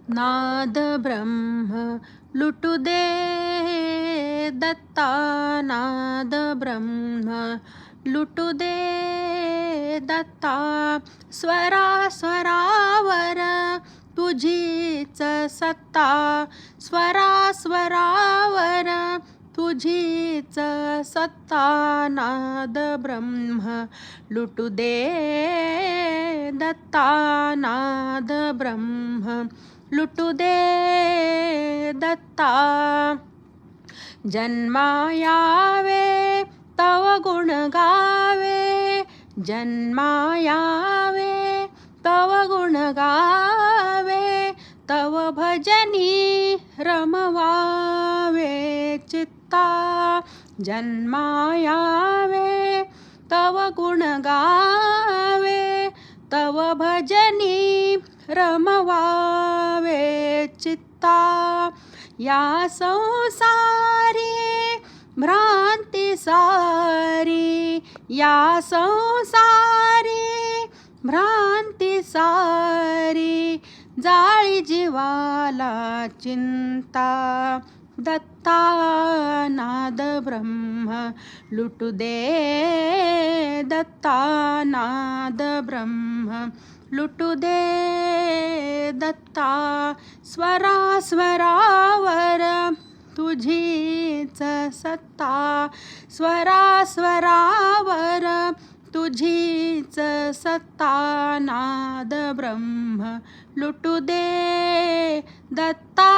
नाद ब्रह्म लुटू दे दत्ता, नाद ब्रह्म लुटू दे दत्ता. स्वरा स्वरावर तुझीच सत्ता, स्वरा स्वरावर तुझीच सत्ता. नाद ब्रह्म लुटू दे दत्ता, नाद ब्रह्म लुटू दे दत्ता. जन्मायावे तव गुण गावे, जन्मायावे तव गुण गावे. तव भजनी रमवावे चित्ता, जन्मायावे तव गुण गावे. तव भजनी रमवावे चित्ता. या संसारी भ्रांती सारी, या संसारी भ्रांती सारी. जाळी जीवाला चिंता, दत्ता नाद ब्रह्म लुटू दे दत्ता, नाद ब्रह्म लुटू दे दत्ता. स्वरा स्वरावर तुझीच सत्ता, स्वरा स्वरावर तुझीच सत्ता. नाद ब्रह्म लुटू दे दत्ता.